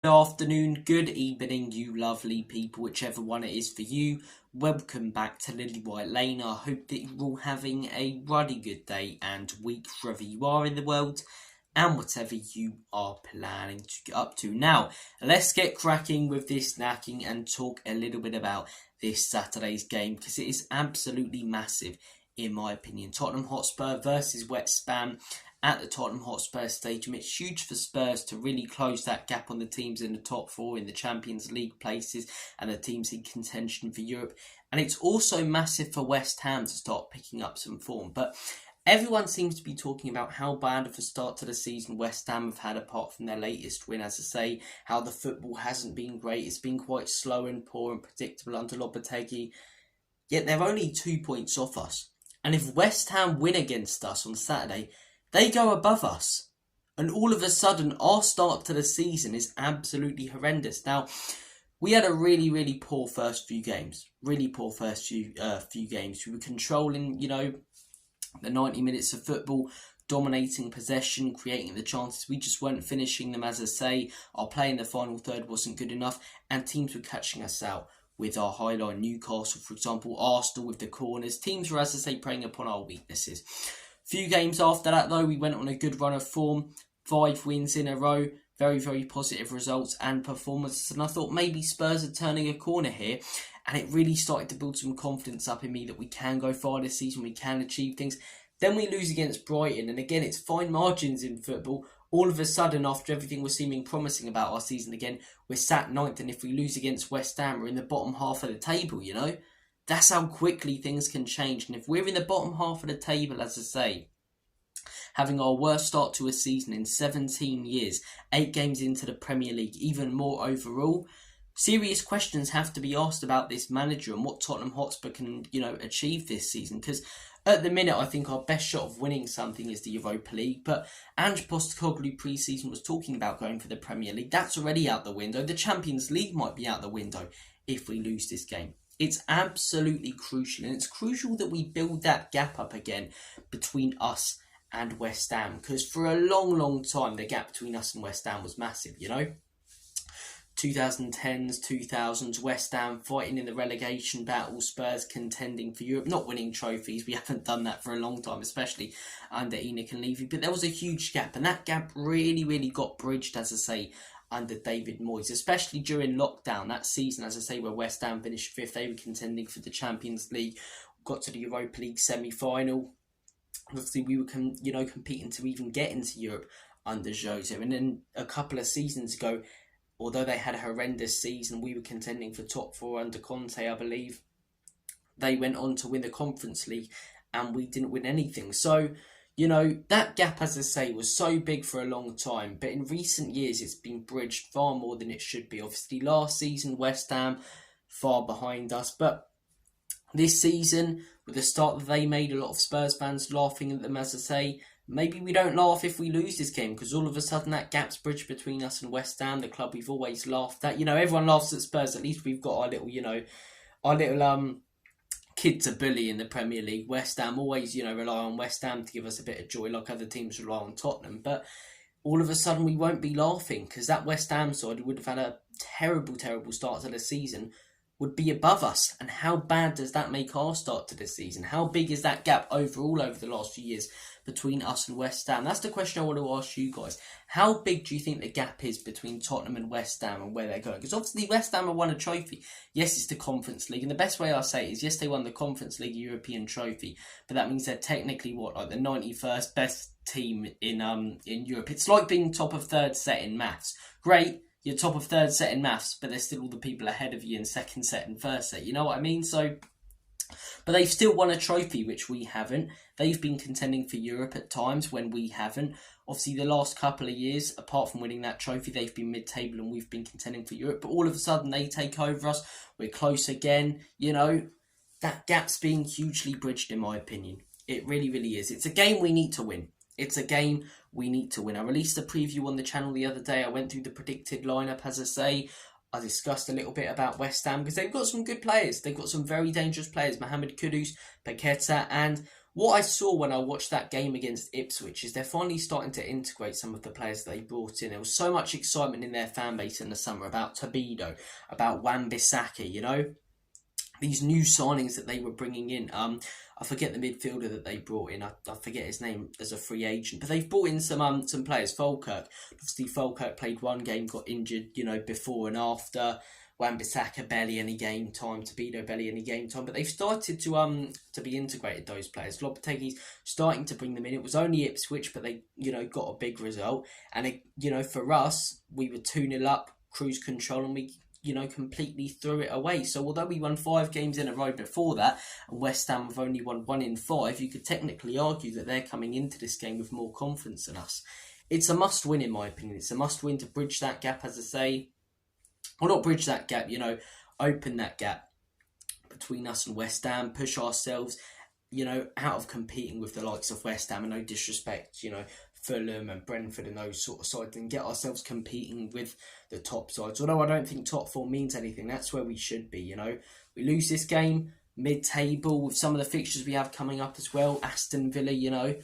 Good afternoon, good evening, you lovely people, whichever one it is for you. Welcome back to Lilywhite Lane. I hope that you're all having a ruddy good day and week wherever you are in the world and whatever you are planning to get up to. Now, let's get cracking with this snacking and talk a little bit about this Saturday's game because it is absolutely massive in my opinion. Tottenham Hotspur versus West Ham at the Tottenham Hotspur Stadium. It's huge for Spurs to really close that gap on the teams in the top four in the Champions League places and the teams in contention for Europe. And it's also massive for West Ham to start picking up some form. But everyone seems to be talking about how bad of a start to the season West Ham have had apart from their latest win. As I say, how the football hasn't been great. It's been quite slow and poor and predictable under Lopetegui. Yet they're only 2 points off us. And if West Ham win against us on Saturday, they go above us. And all of a sudden, our start to the season is absolutely horrendous. Now, we had a really poor first few games. Really poor first few games. We were controlling, the 90 minutes of football, dominating possession, creating the chances. We just weren't finishing them, as I say. Our play in the final third wasn't good enough. And teams were catching us out with our high line. Newcastle, for example, Arsenal with the corners. Teams were, as I say, preying upon our weaknesses. Few games after that, though, we went on a good run of form. 5 wins in a row. Very positive results and performances. And I thought maybe Spurs are turning a corner here. And it really started to build some confidence up in me that we can go far this season. We can achieve things. Then we lose against Brighton. And again, it's fine margins in football. All of a sudden, after everything was seeming promising about our season again, we're sat 9th. And if we lose against West Ham, we're in the bottom half of the table, That's how quickly things can change. And if we're in the bottom half of the table, as I say, having our worst start to a season in 17 years, 8 games into the Premier League, even more overall, serious questions have to be asked about this manager and what Tottenham Hotspur can, achieve this season. Because at the minute, I think our best shot of winning something is the Europa League. But Ange Postecoglou pre-season was talking about going for the Premier League. That's already out the window. The Champions League might be out the window if we lose this game. It's absolutely crucial. And it's crucial that we build that gap up again between us and West Ham. Because for a long time, the gap between us and West Ham was massive, 2010s, 2000s, West Ham fighting in the relegation battle, Spurs contending for Europe, not winning trophies. We haven't done that for a long time, especially under Enoch and Levy. But there was a huge gap, and that gap really got bridged, as I say, under David Moyes, especially during lockdown. That season, as I say, where West Ham finished 5th, they were contending for the Champions League, got to the Europa League semi-final. Obviously, we were competing to even get into Europe under Jose. And then a couple of seasons ago, although they had a horrendous season, we were contending for top 4 under Conte, I believe. They went on to win the Conference League and we didn't win anything. So, that gap, as I say, was so big for a long time. But in recent years, it's been bridged far more than it should be. Obviously, last season, West Ham far behind us. But this season, with the start that they made, a lot of Spurs fans laughing at them, as I say. Maybe we don't laugh if we lose this game, because all of a sudden that gap's bridged between us and West Ham, the club we've always laughed at. Everyone laughs at Spurs. At least we've got our little kid to bully in the Premier League. West Ham always, rely on West Ham to give us a bit of joy, like other teams rely on Tottenham. But all of a sudden we won't be laughing, because that West Ham side would have had a terrible start to the season, would be above us. And how bad does that make our start to this season? How big is that gap overall over the last few years between us and West Ham? That's the question I want to ask you guys. How big do you think the gap is between Tottenham and West Ham and where they're going? Because obviously West Ham have won a trophy. Yes, it's the Conference League. And the best way I say it is, yes, they won the Conference League European trophy. But that means they're technically the 91st best team in Europe. It's like being top of 3rd set in maths. Great. You're top of 3rd set in maths, but there's still all the people ahead of you in 2nd set and 1st set. You know what I mean? But they've still won a trophy, which we haven't. They've been contending for Europe at times when we haven't. Obviously, the last couple of years, apart from winning that trophy, they've been mid-table and we've been contending for Europe. But all of a sudden, they take over us. We're close again. That gap's being hugely bridged, in my opinion. It really is. It's a game we need to win. It's a game we need to win. I released a preview on the channel the other day. I went through the predicted lineup, as I say. I discussed a little bit about West Ham because they've got some good players. They've got some very dangerous players. Mohamed Kudus, Paqueta, and What I saw when I watched that game against Ipswich is they're finally starting to integrate some of the players that they brought in. There was so much excitement in their fan base in the summer about Tobido, about Wan-Bissaka, you know? These new signings that they were bringing in. I forget the midfielder that they brought in. I forget his name as a free agent. But they've brought in some players. Falkirk. Obviously, Falkirk played one game, got injured, you know, before and after. Wan-Bissaka barely any game time. Tobido barely any game time. But they've started to be integrated, those players. Lopetegui's starting to bring them in. It was only Ipswich, but they, you know, got a big result. And, it, you know, for us, we were 2-0 up, cruise control, and we, you know, completely threw it away. So although we won 5 games in a row before that, and West Ham have only won 1 in 5, you could technically argue that they're coming into this game with more confidence than us. It's a must-win, in my opinion. It's a must-win to bridge that gap, as I say. Well, not bridge that gap, you know, open that gap between us and West Ham, push ourselves, you know, out of competing with the likes of West Ham, and no disrespect, you know, Fulham and Brentford and those sort of sides, and get ourselves competing with the top sides. Although I don't think top 4 means anything, that's where we should be, you know. We lose this game, mid-table, with some of the fixtures we have coming up as well, Aston Villa, you know.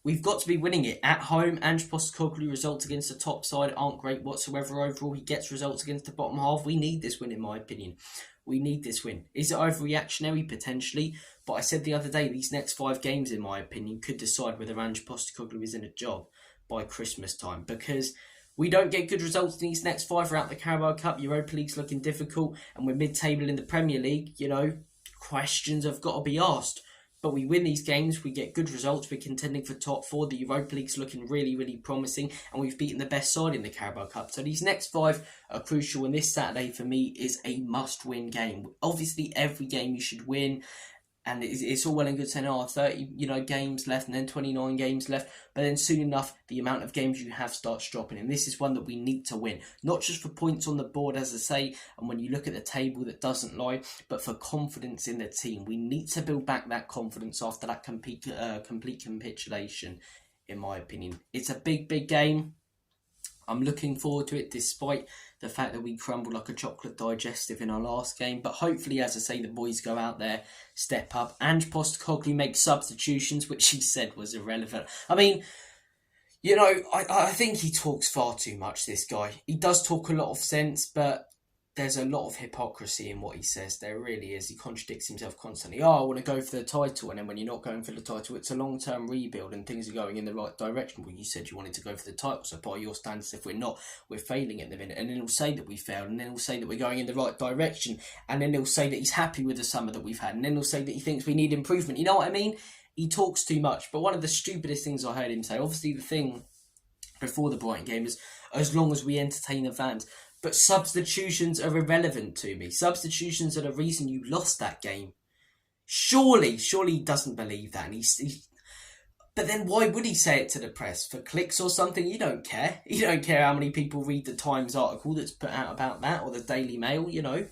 We've got to be winning it. At home, Ange Postecoglou results against the top side aren't great whatsoever overall. He gets results against the bottom half. We need this win, in my opinion. We need this win. Is it overreactionary? Potentially. But I said the other day, these next 5 games, in my opinion, could decide whether Ange Postecoglou is in a job by Christmas time. Because we don't get good results in these next 5 throughout the Carabao Cup. Europa League's looking difficult. And we're mid-table in the Premier League. You know, questions have got to be asked. But we win these games, we get good results, we're contending for top 4, the Europa League's looking really, really promising, and we've beaten the best side in the Carabao Cup. So these next 5 are crucial, and this Saturday for me is a must-win game. Obviously, every game you should win, and it's all well and good saying, 30 games left and then 29 games left. But then soon enough, the amount of games you have starts dropping. And this is one that we need to win. Not just for points on the board, as I say, and when you look at the table that doesn't lie, but for confidence in the team. We need to build back that confidence after that complete capitulation, in my opinion. It's a big, big game. I'm looking forward to it, despite the fact that we crumbled like a chocolate digestive in our last game. But hopefully, as I say, the boys go out there, step up. Ange Postecoglou makes substitutions, which he said was irrelevant. I mean, you know, I think he talks far too much, this guy. He does talk a lot of sense, but there's a lot of hypocrisy in what he says. There really is. He contradicts himself constantly. I want to go for the title. And then when you're not going for the title, it's a long-term rebuild and things are going in the right direction. Well, you said you wanted to go for the title. So by your standards, if we're not, we're failing at the minute. And then he'll say that we failed. And then he'll say that we're going in the right direction. And then he'll say that he's happy with the summer that we've had. And then he'll say that he thinks we need improvement. You know what I mean? He talks too much. But one of the stupidest things I heard him say, obviously the thing before the Brighton game is, as long as we entertain the fans. But substitutions are irrelevant to me. Substitutions are the reason you lost that game. Surely he doesn't believe that. And but then why would he say it to the press? For clicks or something? You don't care. You don't care how many people read the Times article that's put out about that, or the Daily Mail, you know.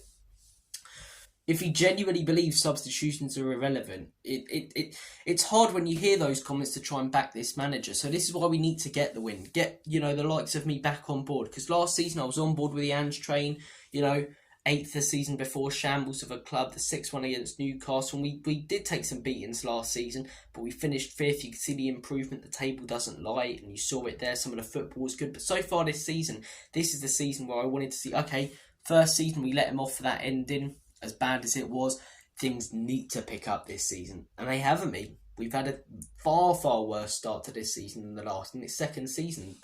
If he genuinely believes substitutions are irrelevant, it's hard when you hear those comments to try and back this manager. So this is why we need to get the win. Get, you know, the likes of me back on board. Because last season I was on board with the Ange train, you know, 8th the season before, shambles of a club, the 6-1 against Newcastle. And we did take some beatings last season, but we finished 5th. You can see the improvement, the table doesn't lie, and you saw it there. Some of the football was good. But so far this season, this is the season where I wanted to see, okay, first season we let him off for that ending. As bad as it was, things need to pick up this season. And they haven't been. We've had a far, far worse start to this season than the last. In its second season,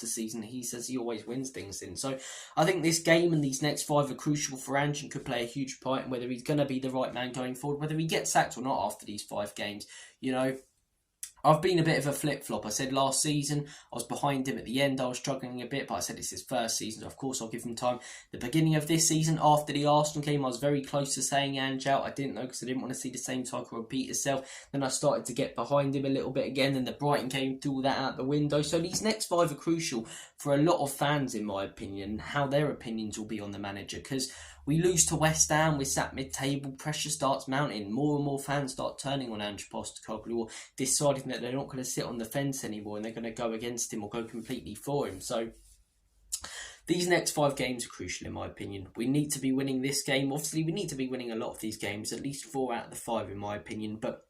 he says he always wins things in. So I think this game and these next 5 are crucial for Ange and could play a huge part in whether he's going to be the right man going forward, whether he gets sacked or not after these 5 games. You know, I've been a bit of a flip-flop. I said last season I was behind him at the end. I was struggling a bit, but I said it's his first season. So of course, I'll give him time. The beginning of this season, after the Arsenal game, I was very close to saying Ange out. I didn't know because I didn't want to see the same cycle repeat itself. Then I started to get behind him a little bit again. Then the Brighton game threw all that out the window. So these next 5 are crucial for a lot of fans, in my opinion, how their opinions will be on the manager. Because we lose to West Ham, we're sat mid-table, pressure starts mounting. More and more fans start turning on Ange Postecoglou or deciding that they're not going to sit on the fence anymore and they're going to go against him or go completely for him. So these next 5 games are crucial, in my opinion. We need to be winning this game. Obviously, we need to be winning a lot of these games, at least 4 out of the 5, in my opinion. But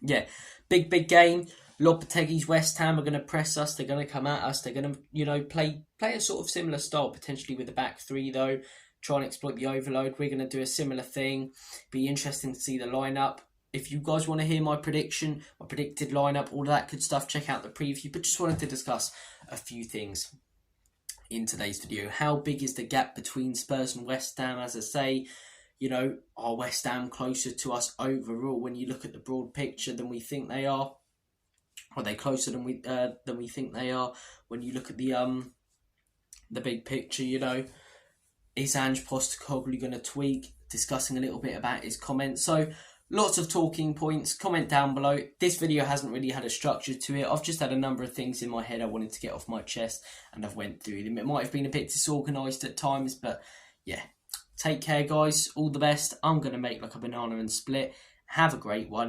yeah, big game. Lopetegui's West Ham are going to press us. They're going to come at us. They're going to, play a sort of similar style, potentially with the back three though. Try and exploit the overload. We're going to do a similar thing. Be interesting to see the lineup. If you guys want to hear my prediction, my predicted lineup, all that good stuff, check out the preview. But just wanted to discuss a few things in today's video. How big is the gap between Spurs and West Ham? As I say, are West Ham closer to us overall when you look at the broad picture than we think they are? Are they closer than we think they are when you look at the big picture? Is Ange Postecoglou going to tweak? Discussing a little bit about his comments. So lots of talking points. Comment down below. This video hasn't really had a structure to it. I've just had a number of things in my head I wanted to get off my chest, and I've went through them. It might have been a bit disorganised at times, but yeah. Take care, guys. All the best. I'm going to make like a banana and split. Have a great one.